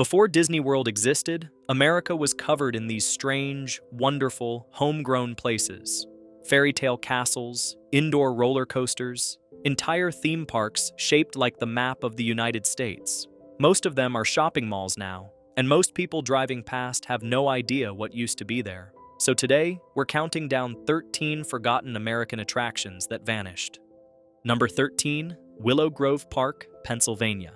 Before Disney World existed, America was covered in these strange, wonderful, homegrown places. Fairy tale castles, indoor roller coasters, entire theme parks shaped like the map of the United States. Most of them are shopping malls now, and most people driving past have no idea what used to be there. So today, we're counting down 13 forgotten American attractions that vanished. Number 13, Willow Grove Park, Pennsylvania.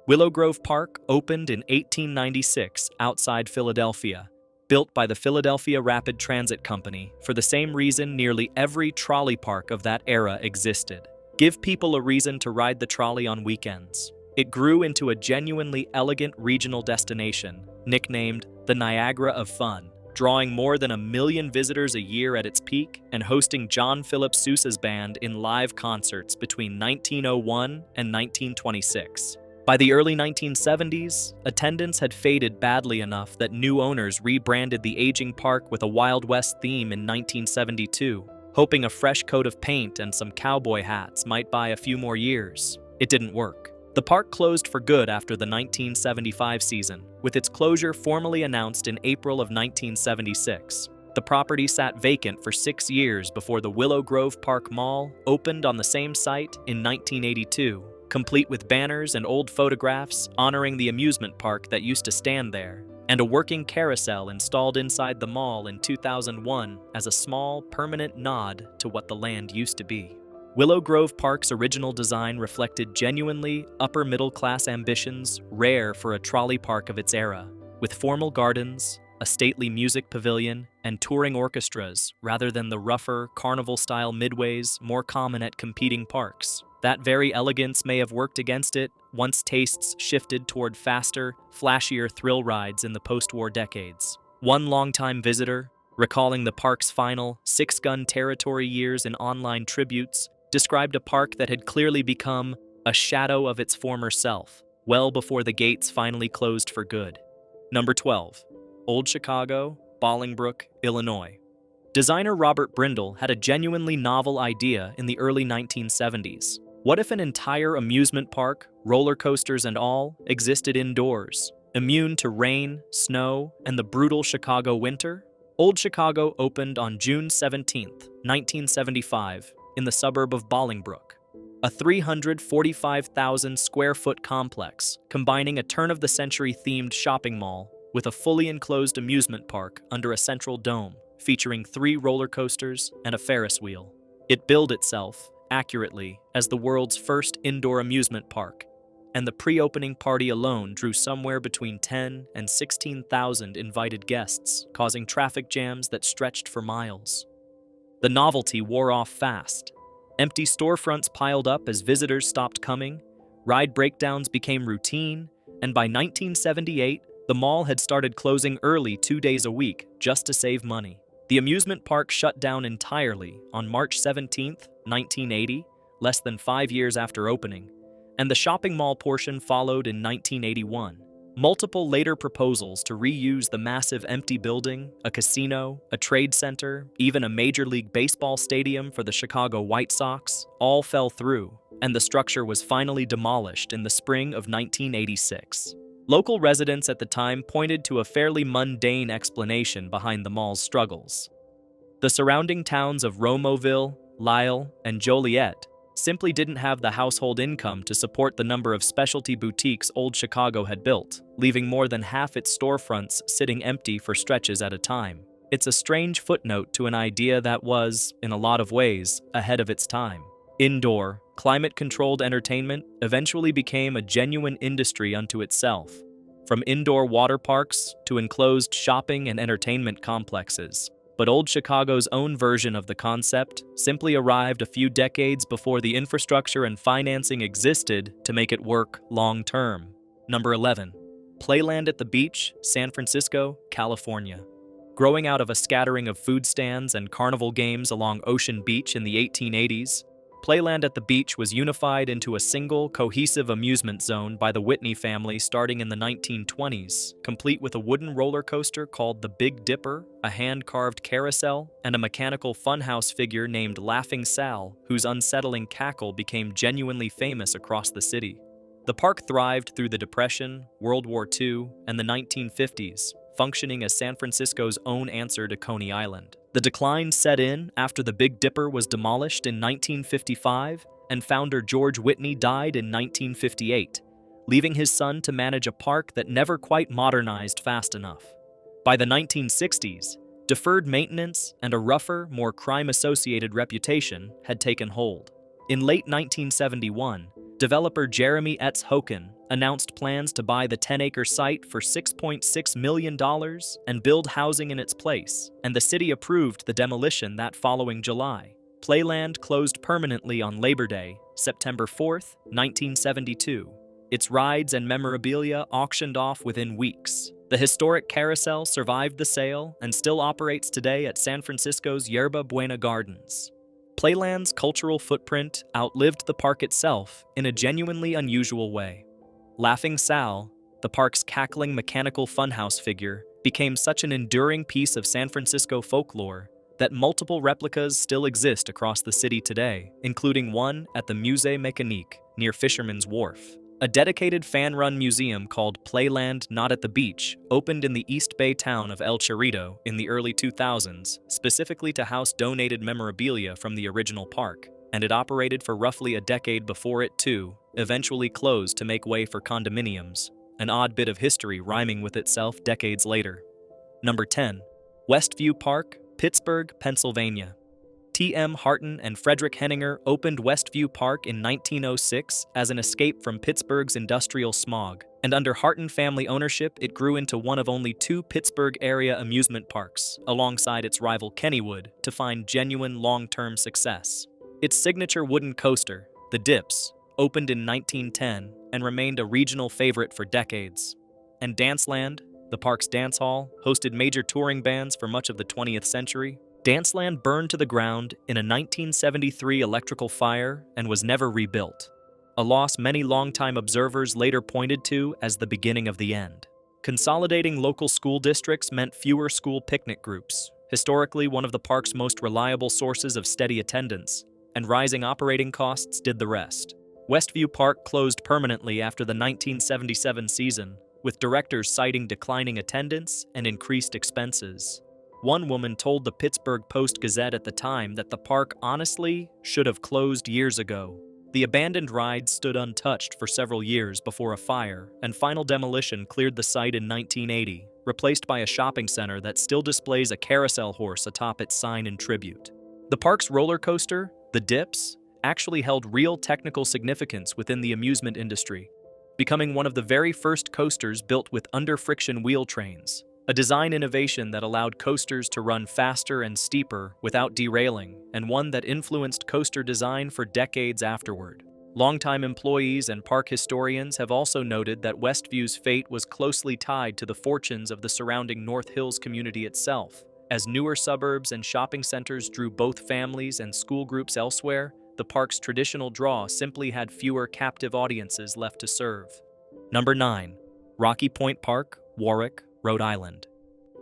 Willow Grove Park opened in 1896 outside Philadelphia, built by the Philadelphia Rapid Transit Company for the same reason nearly every trolley park of that era existed. Give people a reason to ride the trolley on weekends. It grew into a genuinely elegant regional destination, nicknamed the Niagara of Fun, drawing more than 1 million visitors a year at its peak and hosting John Philip Sousa's band in live concerts between 1901 and 1926. By the early 1970s, attendance had faded badly enough that new owners rebranded the aging park with a Wild West theme in 1972, hoping a fresh coat of paint and some cowboy hats might buy a few more years. It didn't work. The park closed for good after the 1975 season, with its closure formally announced in April of 1976. The property sat vacant for 6 years before the Willow Grove Park Mall opened on the same site in 1982, complete with banners and old photographs honoring the amusement park that used to stand there, and a working carousel installed inside the mall in 2001 as a small, permanent nod to what the land used to be. Willow Grove Park's original design reflected genuinely upper-middle-class ambitions rare for a trolley park of its era, with formal gardens, a stately music pavilion, and touring orchestras rather than the rougher, carnival-style midways more common at competing parks. That very elegance may have worked against it once tastes shifted toward faster, flashier thrill rides in the post-war decades. One longtime visitor, recalling the park's final six-gun territory years in online tributes, described a park that had clearly become a shadow of its former self, well before the gates finally closed for good. Number 12. Old Chicago, Bolingbrook, Illinois. Designer Robert Brindle had a genuinely novel idea in the early 1970s. What if an entire amusement park, roller coasters and all, existed indoors, immune to rain, snow, and the brutal Chicago winter? Old Chicago opened on June 17, 1975, in the suburb of Bolingbrook, a 345,000 square foot complex combining a turn-of-the-century themed shopping mall with a fully enclosed amusement park under a central dome, featuring 3 roller coasters and a Ferris wheel. It billed itself, accurately, as the world's first indoor amusement park, and the pre-opening party alone drew somewhere between 10 and 16,000 invited guests, causing traffic jams that stretched for miles. The novelty wore off fast. Empty storefronts piled up as visitors stopped coming, ride breakdowns became routine, and by 1978, the mall had started closing early 2 days a week just to save money. The amusement park shut down entirely on March 17, 1980, less than 5 years after opening, and the shopping mall portion followed in 1981. Multiple later proposals to reuse the massive empty building, a casino, a trade center, even a Major League Baseball stadium for the Chicago White Sox, all fell through, and the structure was finally demolished in the spring of 1986. Local residents at the time pointed to a fairly mundane explanation behind the mall's struggles. The surrounding towns of Romeoville, Lisle, and Joliet simply didn't have the household income to support the number of specialty boutiques Old Chicago had built, leaving more than half its storefronts sitting empty for stretches at a time. It's a strange footnote to an idea that was, in a lot of ways, ahead of its time. Indoor, climate-controlled entertainment eventually became a genuine industry unto itself, from indoor water parks to enclosed shopping and entertainment complexes. But Old Chicago's own version of the concept simply arrived a few decades before the infrastructure and financing existed to make it work long-term. Number 11. Playland at the Beach, San Francisco, California. Growing out of a scattering of food stands and carnival games along Ocean Beach in the 1880s, Playland at the Beach was unified into a single, cohesive amusement zone by the Whitney family starting in the 1920s, complete with a wooden roller coaster called the Big Dipper, a hand-carved carousel, and a mechanical funhouse figure named Laughing Sal, whose unsettling cackle became genuinely famous across the city. The park thrived through the Depression, World War II, and the 1950s, functioning as San Francisco's own answer to Coney Island. The decline set in after the Big Dipper was demolished in 1955 and founder George Whitney died in 1958, leaving his son to manage a park that never quite modernized fast enough. By the 1960s, deferred maintenance and a rougher, more crime-associated reputation had taken hold. In late 1971, developer Jeremy Etz Hoken announced plans to buy the 10-acre site for $6.6 million and build housing in its place, and the city approved the demolition that following July. Playland closed permanently on Labor Day, September 4, 1972. Its rides and memorabilia auctioned off within weeks. The historic carousel survived the sale and still operates today at San Francisco's Yerba Buena Gardens. Playland's cultural footprint outlived the park itself in a genuinely unusual way. Laughing Sal, the park's cackling mechanical funhouse figure, became such an enduring piece of San Francisco folklore that multiple replicas still exist across the city today, including one at the Musée Mécanique near Fisherman's Wharf. A dedicated fan-run museum called Playland Not at the Beach opened in the East Bay town of El Chorrito in the early 2000s, specifically to house donated memorabilia from the original park, and it operated for roughly a decade before it, too, eventually closed to make way for condominiums, an odd bit of history rhyming with itself decades later. Number 10. Westview Park, Pittsburgh, Pennsylvania. T.M. Harton and Frederick Henninger opened Westview Park in 1906 as an escape from Pittsburgh's industrial smog, and under Harton family ownership it grew into one of only 2 Pittsburgh-area amusement parks, alongside its rival Kennywood, to find genuine long-term success. Its signature wooden coaster, the Dips, opened in 1910 and remained a regional favorite for decades. And Danceland, the park's dance hall, hosted major touring bands for much of the 20th century. Danceland burned to the ground in a 1973 electrical fire and was never rebuilt, a loss many longtime observers later pointed to as the beginning of the end. Consolidating local school districts meant fewer school picnic groups, historically one of the park's most reliable sources of steady attendance, and rising operating costs did the rest. Westview Park closed permanently after the 1977 season, with directors citing declining attendance and increased expenses. One woman told the Pittsburgh Post-Gazette at the time that the park honestly should have closed years ago. The abandoned ride stood untouched for several years before a fire, and final demolition cleared the site in 1980, replaced by a shopping center that still displays a carousel horse atop its sign in tribute. The park's roller coaster, the Dips, actually held real technical significance within the amusement industry, becoming one of the very first coasters built with under-friction wheel trains. A design innovation that allowed coasters to run faster and steeper without derailing, and one that influenced coaster design for decades afterward. Longtime employees and park historians have also noted that Westview's fate was closely tied to the fortunes of the surrounding North Hills community itself. As newer suburbs and shopping centers drew both families and school groups elsewhere, the park's traditional draw simply had fewer captive audiences left to serve. Number 9. Rocky Point Park, Warwick, Rhode Island.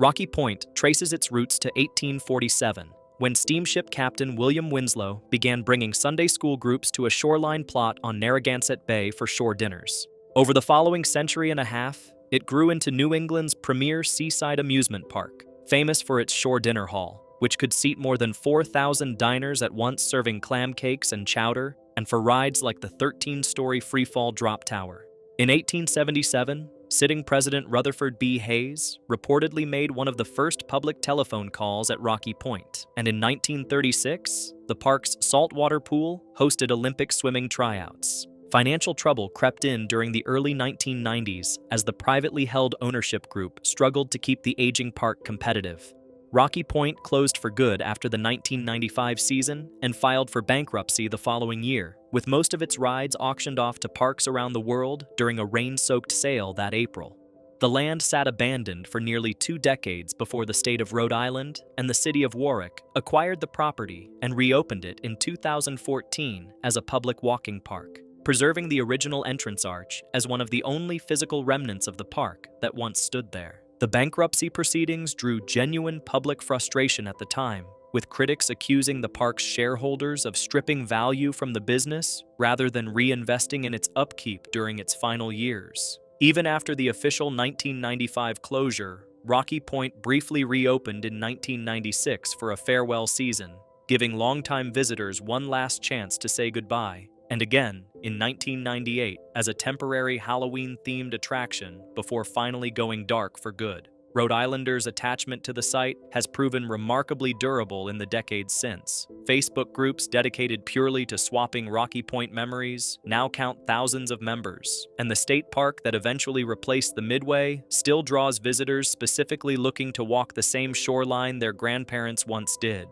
Rocky Point traces its roots to 1847, when steamship captain William Winslow began bringing Sunday school groups to a shoreline plot on Narragansett Bay for shore dinners. Over the following century and a half, it grew into New England's premier seaside amusement park, famous for its shore dinner hall, which could seat more than 4,000 diners at once serving clam cakes and chowder, and for rides like the 13-story freefall drop tower. In 1877, sitting President Rutherford B. Hayes reportedly made one of the first public telephone calls at Rocky Point, and in 1936, the park's saltwater pool hosted Olympic swimming tryouts. Financial trouble crept in during the early 1990s as the privately held ownership group struggled to keep the aging park competitive. Rocky Point closed for good after the 1995 season and filed for bankruptcy the following year, with most of its rides auctioned off to parks around the world during a rain-soaked sale that April. The land sat abandoned for nearly 2 decades before the state of Rhode Island and the city of Warwick acquired the property and reopened it in 2014 as a public walking park, preserving the original entrance arch as one of the only physical remnants of the park that once stood there. The bankruptcy proceedings drew genuine public frustration at the time, with critics accusing the park's shareholders of stripping value from the business rather than reinvesting in its upkeep during its final years. Even after the official 1995 closure, Rocky Point briefly reopened in 1996 for a farewell season, giving longtime visitors one last chance to say goodbye, and again in 1998 as a temporary Halloween-themed attraction before finally going dark for good. Rhode Islanders' attachment to the site has proven remarkably durable in the decades since. Facebook groups dedicated purely to swapping Rocky Point memories now count thousands of members, and the state park that eventually replaced the Midway still draws visitors specifically looking to walk the same shoreline their grandparents once did.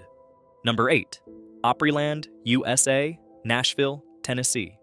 Number 8. Opryland, USA, Nashville, Tennessee.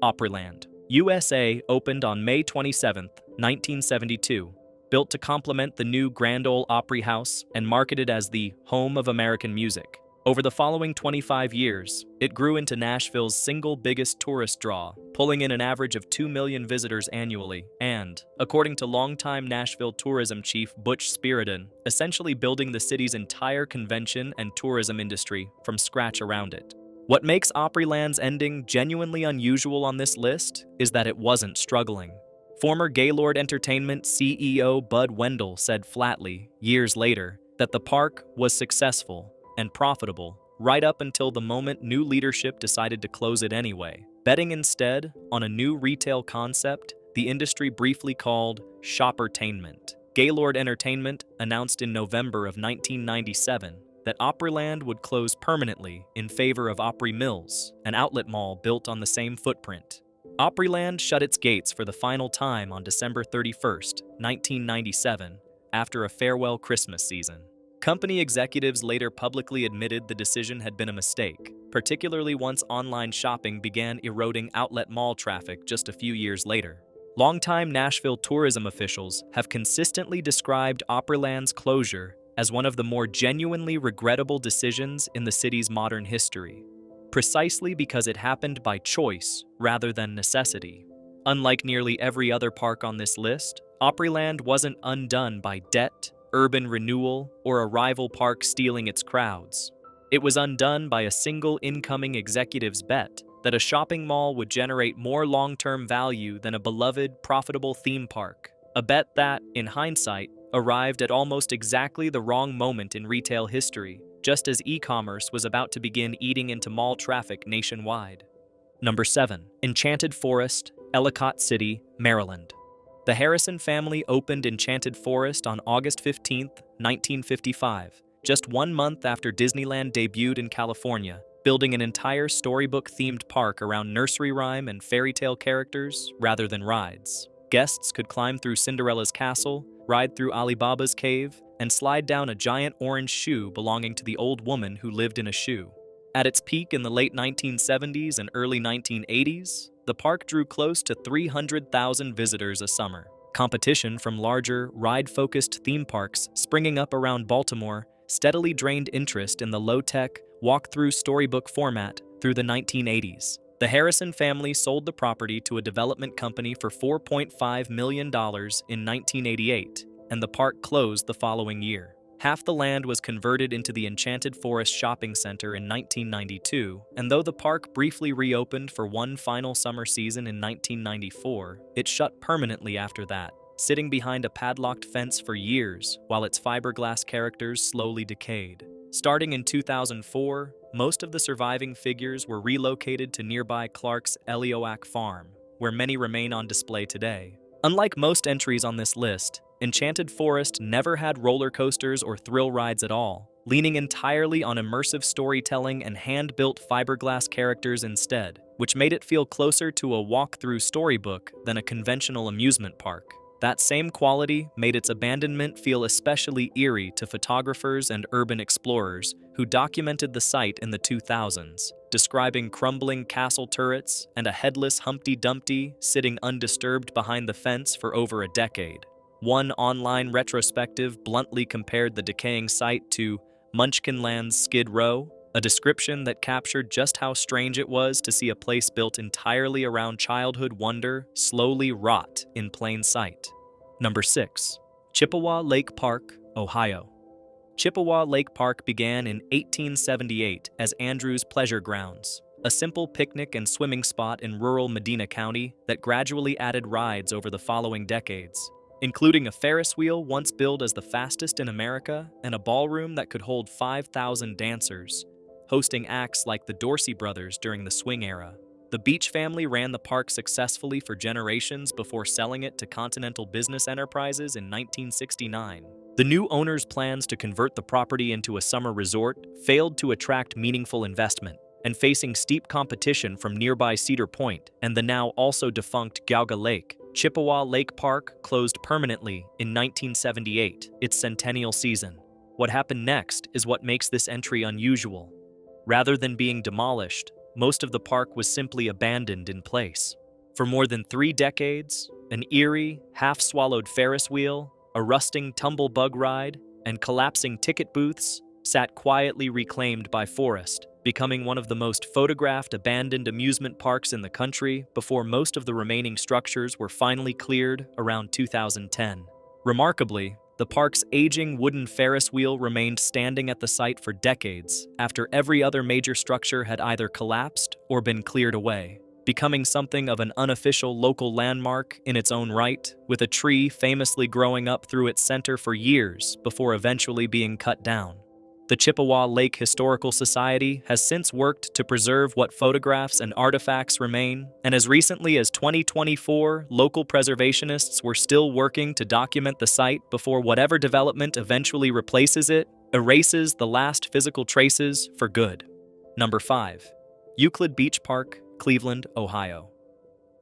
Opryland, USA opened on May 27, 1972. Built to complement the new Grand Ole Opry House and marketed as the home of American music. Over the following 25 years, it grew into Nashville's single biggest tourist draw, pulling in an average of 2 million visitors annually, and, according to longtime Nashville tourism chief Butch Spiriton, essentially building the city's entire convention and tourism industry from scratch around it. What makes Opryland's ending genuinely unusual on this list is that it wasn't struggling. Former Gaylord Entertainment CEO Bud Wendell said flatly, years later, that the park was successful and profitable right up until the moment new leadership decided to close it anyway. Betting instead on a new retail concept the industry briefly called shoppertainment. Gaylord Entertainment announced in November of 1997 that Opryland would close permanently in favor of Opry Mills, an outlet mall built on the same footprint. Opryland shut its gates for the final time on December 31, 1997, after a farewell Christmas season. Company executives later publicly admitted the decision had been a mistake, particularly once online shopping began eroding outlet mall traffic just a few years later. Longtime Nashville tourism officials have consistently described Opryland's closure as one of the more genuinely regrettable decisions in the city's modern history, precisely because it happened by choice rather than necessity. Unlike nearly every other park on this list, Opryland wasn't undone by debt, urban renewal, or a rival park stealing its crowds. It was undone by a single incoming executive's bet that a shopping mall would generate more long-term value than a beloved, profitable theme park. A bet that, in hindsight, arrived at almost exactly the wrong moment in retail history, just as e-commerce was about to begin eating into mall traffic nationwide. Number 7. Enchanted Forest, Ellicott City, Maryland. The Harrison family opened Enchanted Forest on August 15, 1955, just 1 month after Disneyland debuted in California, building an entire storybook-themed park around nursery rhyme and fairy tale characters rather than rides. Guests could climb through Cinderella's castle, ride through Alibaba's cave, and slide down a giant orange shoe belonging to the old woman who lived in a shoe. At its peak in the late 1970s and early 1980s, the park drew close to 300,000 visitors a summer. Competition from larger, ride-focused theme parks springing up around Baltimore steadily drained interest in the low-tech, walk-through storybook format through the 1980s. The Harrison family sold the property to a development company for $4.5 million in 1988, and the park closed the following year. Half the land was converted into the Enchanted Forest Shopping Center in 1992, and though the park briefly reopened for one final summer season in 1994, it shut permanently after that, sitting behind a padlocked fence for years while its fiberglass characters slowly decayed. Starting in 2004, most of the surviving figures were relocated to nearby Clark's Elioak Farm, where many remain on display today. Unlike most entries on this list, Enchanted Forest never had roller coasters or thrill rides at all, leaning entirely on immersive storytelling and hand-built fiberglass characters instead, which made it feel closer to a walk-through storybook than a conventional amusement park. That same quality made its abandonment feel especially eerie to photographers and urban explorers who documented the site in the 2000s, describing crumbling castle turrets and a headless Humpty Dumpty sitting undisturbed behind the fence for over a decade. One online retrospective bluntly compared the decaying site to Munchkinland's Skid Row, a description that captured just how strange it was to see a place built entirely around childhood wonder slowly rot in plain sight. Number 6. Chippewa Lake Park, Ohio. Chippewa Lake Park began in 1878 as Andrews Pleasure Grounds, a simple picnic and swimming spot in rural Medina County that gradually added rides over the following decades, including a Ferris wheel once billed as the fastest in America and a ballroom that could hold 5,000 dancers, hosting acts like the Dorsey Brothers during the swing era. The Beach family ran the park successfully for generations before selling it to Continental Business Enterprises in 1969. The new owner's plans to convert the property into a summer resort failed to attract meaningful investment, and facing steep competition from nearby Cedar Point and the now also defunct Gauga Lake, Chippewa Lake Park closed permanently in 1978, its centennial season. What happened next is what makes this entry unusual. Rather than being demolished, most of the park was simply abandoned in place. For more than 3 decades, an eerie, half-swallowed Ferris wheel, a rusting tumble bug ride, and collapsing ticket booths sat quietly reclaimed by forest, becoming one of the most photographed abandoned amusement parks in the country before most of the remaining structures were finally cleared around 2010. Remarkably, the park's aging wooden Ferris wheel remained standing at the site for decades after every other major structure had either collapsed or been cleared away, becoming something of an unofficial local landmark in its own right, with a tree famously growing up through its center for years before eventually being cut down. The Chippewa Lake Historical Society has since worked to preserve what photographs and artifacts remain, and as recently as 2024, local preservationists were still working to document the site before whatever development eventually replaces it erases the last physical traces for good. Number 5. Euclid Beach Park, Cleveland, Ohio.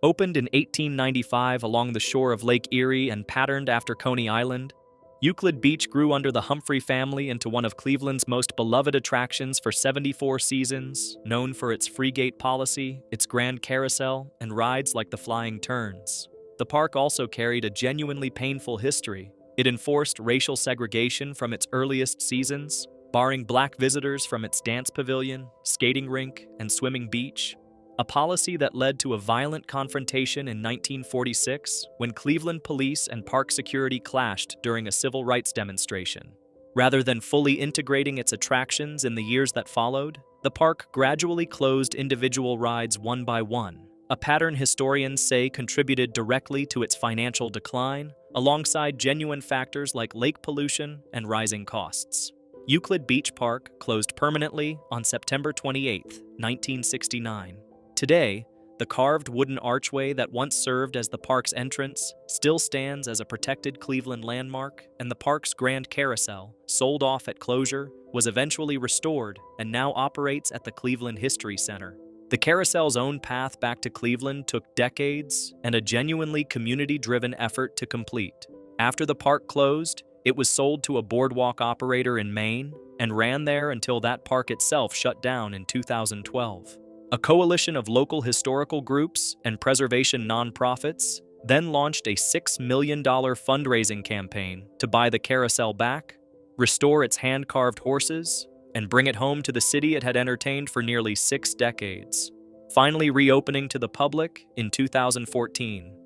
Opened in 1895 along the shore of Lake Erie and patterned after Coney Island, Euclid Beach grew under the Humphrey family into one of Cleveland's most beloved attractions for 74 seasons, known for its free gate policy, its grand carousel, and rides like the Flying Turns. The park also carried a genuinely painful history. It enforced racial segregation from its earliest seasons, barring black visitors from its dance pavilion, skating rink, and swimming beach. A policy that led to a violent confrontation in 1946 when Cleveland police and park security clashed during a civil rights demonstration. Rather than fully integrating its attractions in the years that followed, the park gradually closed individual rides one by one, a pattern historians say contributed directly to its financial decline, alongside genuine factors like lake pollution and rising costs. Euclid Beach Park closed permanently on September 28, 1969. Today, the carved wooden archway that once served as the park's entrance still stands as a protected Cleveland landmark, and the park's grand carousel, sold off at closure, was eventually restored and now operates at the Cleveland History Center. The carousel's own path back to Cleveland took decades and a genuinely community-driven effort to complete. After the park closed, it was sold to a boardwalk operator in Maine and ran there until that park itself shut down in 2012. A coalition of local historical groups and preservation nonprofits then launched a $6 million fundraising campaign to buy the carousel back, restore its hand-carved horses, and bring it home to the city it had entertained for nearly 6 decades, finally reopening to the public in 2014.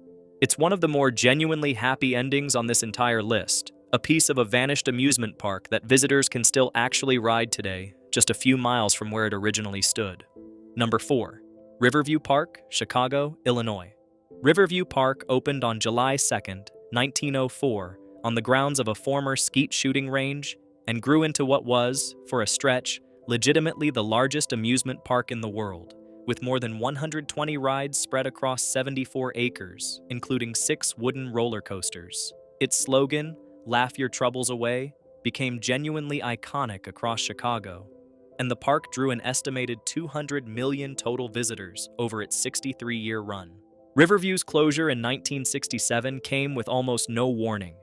It's one of the more genuinely happy endings on this entire list, a piece of a vanished amusement park that visitors can still actually ride today, just a few miles from where it originally stood. Number 4. Riverview Park, Chicago, Illinois. Riverview Park opened on July 2, 1904, on the grounds of a former skeet shooting range and grew into what was, for a stretch, legitimately the largest amusement park in the world, with more than 120 rides spread across 74 acres, including 6 wooden roller coasters. Its slogan, "Laugh Your Troubles Away," became genuinely iconic across Chicago, and the park drew an estimated 200 million total visitors over its 63-year run. Riverview's closure in 1967 came with almost no warning.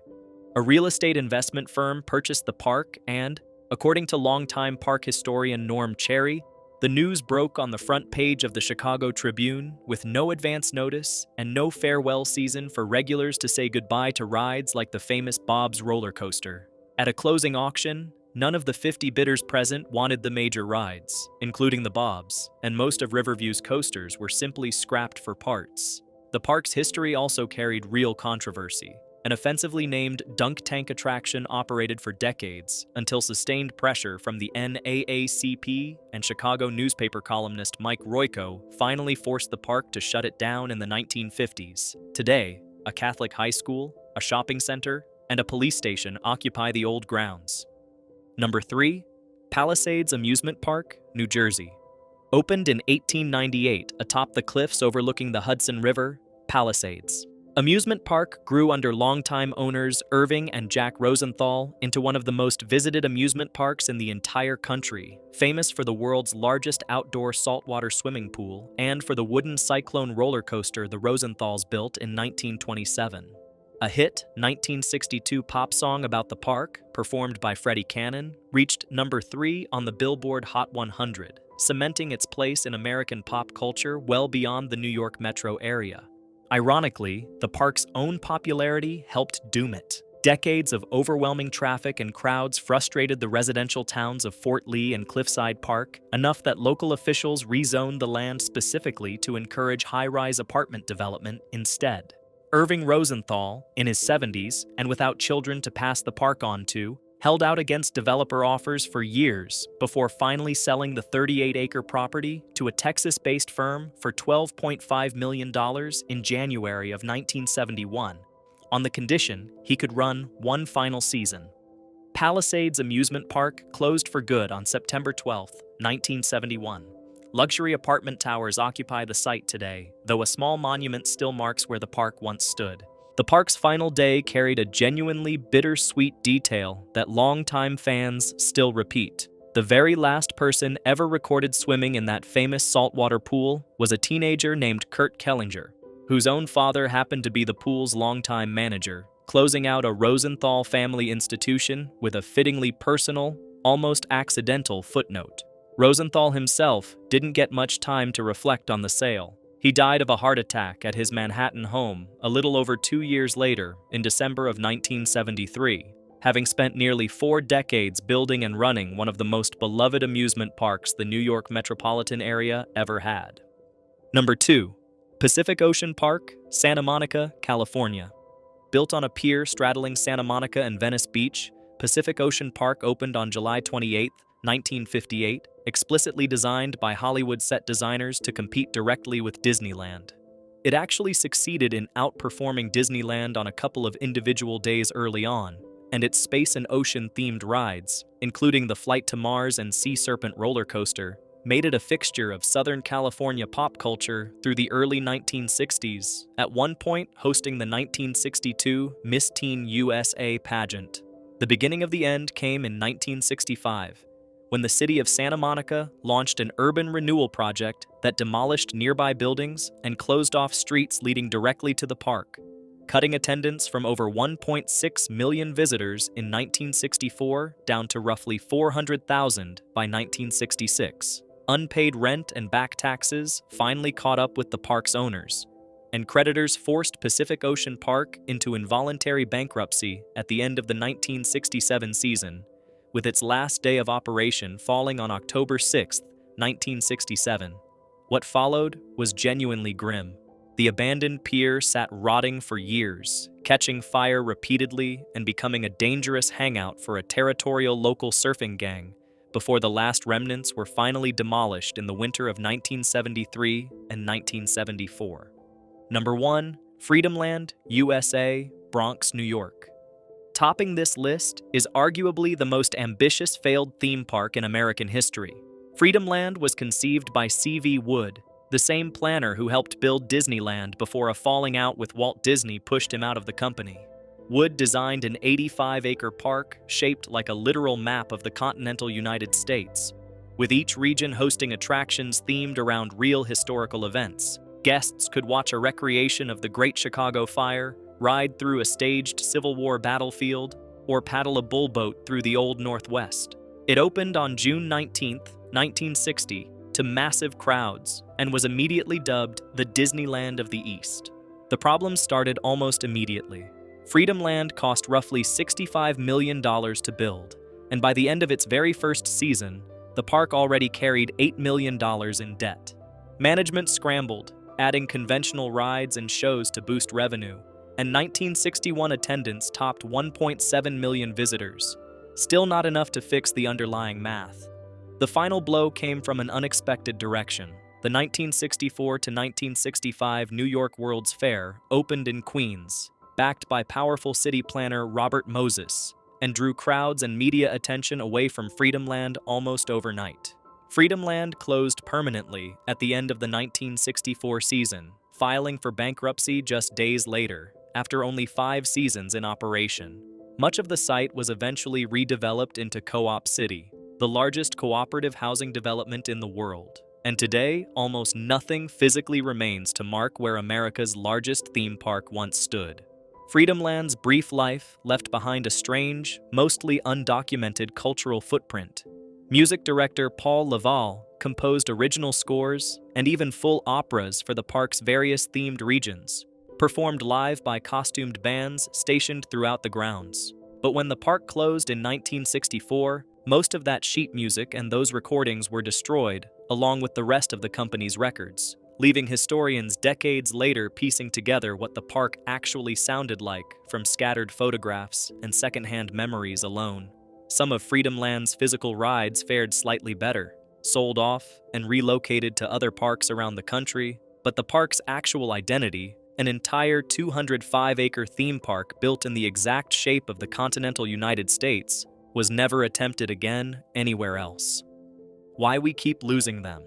A real estate investment firm purchased the park and, according to longtime park historian Norm Cherry, the news broke on the front page of the Chicago Tribune with no advance notice and no farewell season for regulars to say goodbye to rides like the famous Bob's roller coaster. At a closing auction, none of the 50 bidders present wanted the major rides, including the Bobs, and most of Riverview's coasters were simply scrapped for parts. The park's history also carried real controversy. An offensively named dunk tank attraction operated for decades until sustained pressure from the NAACP and Chicago newspaper columnist Mike Royko finally forced the park to shut it down in the 1950s. Today, a Catholic high school, a shopping center, and a police station occupy the old grounds. Number 3. Palisades Amusement Park, New Jersey. Opened in 1898 atop the cliffs overlooking the Hudson River, Palisades. Amusement Park grew under longtime owners Irving and Jack Rosenthal into one of the most visited amusement parks in the entire country, famous for the world's largest outdoor saltwater swimming pool and for the wooden Cyclone roller coaster the Rosenthals built in 1927. A hit 1962 pop song about the park, performed by Freddie Cannon, reached number 3 on the Billboard Hot 100, cementing its place in American pop culture well beyond the New York metro area. Ironically, the park's own popularity helped doom it. Decades of overwhelming traffic and crowds frustrated the residential towns of Fort Lee and Cliffside Park, enough that local officials rezoned the land specifically to encourage high-rise apartment development instead. Irving Rosenthal, in his 70s and without children to pass the park on to, held out against developer offers for years before finally selling the 38-acre property to a Texas-based firm for $12.5 million in January of 1971, on the condition he could run one final season. Palisades Amusement Park closed for good on September 12, 1971. Luxury apartment towers occupy the site today, though a small monument still marks where the park once stood. The park's final day carried a genuinely bittersweet detail that longtime fans still repeat. The very last person ever recorded swimming in that famous saltwater pool was a teenager named Kurt Kellinger, whose own father happened to be the pool's longtime manager, closing out a Rosenthal family institution with a fittingly personal, almost accidental footnote. Rosenthal himself didn't get much time to reflect on the sale. He died of a heart attack at his Manhattan home a little over 2 years later, in December of 1973, having spent nearly 4 decades building and running one of the most beloved amusement parks the New York metropolitan area ever had. Number 2. Pacific Ocean Park, Santa Monica, California. Built on a pier straddling Santa Monica and Venice Beach, Pacific Ocean Park opened on July 28, 1958, explicitly designed by Hollywood set designers to compete directly with Disneyland. It actually succeeded in outperforming Disneyland on a couple of individual days early on, and its space and ocean-themed rides, including the Flight to Mars and Sea Serpent roller coaster, made it a fixture of Southern California pop culture through the early 1960s, at one point hosting the 1962 Miss Teen USA pageant. The beginning of the end came in 1965, when the city of Santa Monica launched an urban renewal project that demolished nearby buildings and closed off streets leading directly to the park, cutting attendance from over 1.6 million visitors in 1964 down to roughly 400,000 by 1966. Unpaid rent and back taxes finally caught up with the park's owners, and creditors forced Pacific Ocean Park into involuntary bankruptcy at the end of the 1967 season, with its last day of operation falling on October 6, 1967. What followed was genuinely grim. The abandoned pier sat rotting for years, catching fire repeatedly and becoming a dangerous hangout for a territorial local surfing gang, before the last remnants were finally demolished in the winter of 1973 and 1974. Number 1. Freedomland, USA, Bronx, New York. Topping this list is arguably the most ambitious failed theme park in American history. Freedomland was conceived by C.V. Wood, the same planner who helped build Disneyland before a falling out with Walt Disney pushed him out of the company. Wood designed an 85-acre park shaped like a literal map of the continental United States, with each region hosting attractions themed around real historical events. Guests could watch a recreation of the Great Chicago Fire, ride through a staged Civil War battlefield, or paddle a bullboat through the Old Northwest. It opened on June 19, 1960, to massive crowds and was immediately dubbed the Disneyland of the East. The problems started almost immediately. Freedomland cost roughly $65 million to build, and by the end of its very first season, the park already carried $8 million in debt. Management scrambled, adding conventional rides and shows to boost revenue, and 1961 attendance topped 1.7 million visitors. Still not enough to fix the underlying math. The final blow came from an unexpected direction. The 1964 to 1965 New York World's Fair opened in Queens, backed by powerful city planner Robert Moses, and drew crowds and media attention away from Freedomland almost overnight. Freedomland closed permanently at the end of the 1964 season, filing for bankruptcy just days later, after only 5 seasons in operation. Much of the site was eventually redeveloped into Co-op City, the largest cooperative housing development in the world. And today, almost nothing physically remains to mark where America's largest theme park once stood. Freedomland's brief life left behind a strange, mostly undocumented cultural footprint. Music director Paul Laval composed original scores and even full operas for the park's various themed regions, performed live by costumed bands stationed throughout the grounds. But when the park closed in 1964, most of that sheet music and those recordings were destroyed, along with the rest of the company's records, leaving historians decades later piecing together what the park actually sounded like from scattered photographs and secondhand memories alone. Some of Freedomland's physical rides fared slightly better, sold off and relocated to other parks around the country, but the park's actual identity, an entire 205-acre theme park built in the exact shape of the continental United States, was never attempted again anywhere else. Why we keep losing them?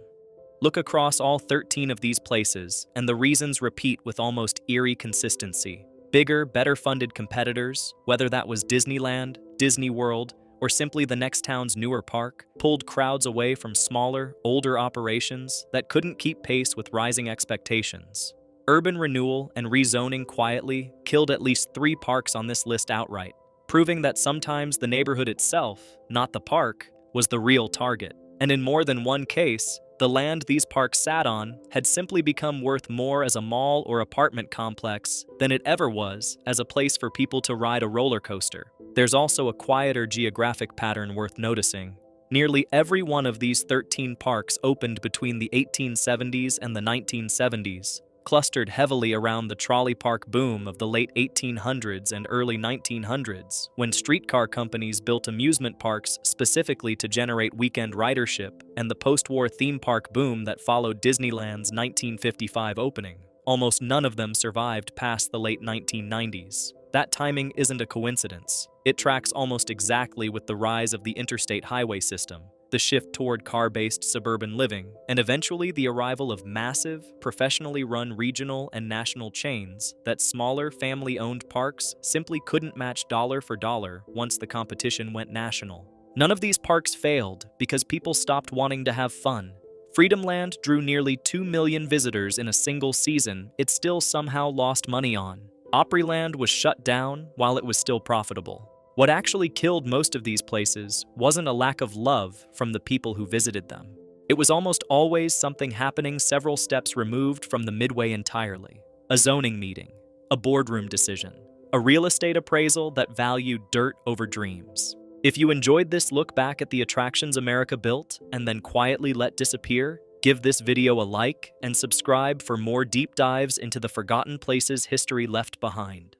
Look across all 13 of these places, and the reasons repeat with almost eerie consistency. Bigger, better-funded competitors, whether that was Disneyland, Disney World, or simply the next town's newer park, pulled crowds away from smaller, older operations that couldn't keep pace with rising expectations. Urban renewal and rezoning quietly killed at least 3 parks on this list outright, proving that sometimes the neighborhood itself, not the park, was the real target. And in more than one case, the land these parks sat on had simply become worth more as a mall or apartment complex than it ever was as a place for people to ride a roller coaster. There's also a quieter geographic pattern worth noticing. Nearly every one of these 13 parks opened between the 1870s and the 1970s, clustered heavily around the trolley park boom of the late 1800s and early 1900s, when streetcar companies built amusement parks specifically to generate weekend ridership, and the post-war theme park boom that followed Disneyland's 1955 opening. Almost none of them survived past the late 1990s. That timing isn't a coincidence. It tracks almost exactly with the rise of the interstate highway system, the shift toward car-based suburban living, and eventually the arrival of massive, professionally run regional and national chains that smaller, family-owned parks simply couldn't match dollar for dollar once the competition went national. None of these parks failed because people stopped wanting to have fun. Freedomland drew nearly 2 million visitors in a single season it still somehow lost money on. Opryland was shut down while it was still profitable. What actually killed most of these places wasn't a lack of love from the people who visited them. It was almost always something happening several steps removed from the midway entirely. A zoning meeting, a boardroom decision, a real estate appraisal that valued dirt over dreams. If you enjoyed this look back at the attractions America built and then quietly let disappear, give this video a like and subscribe for more deep dives into the forgotten places history left behind.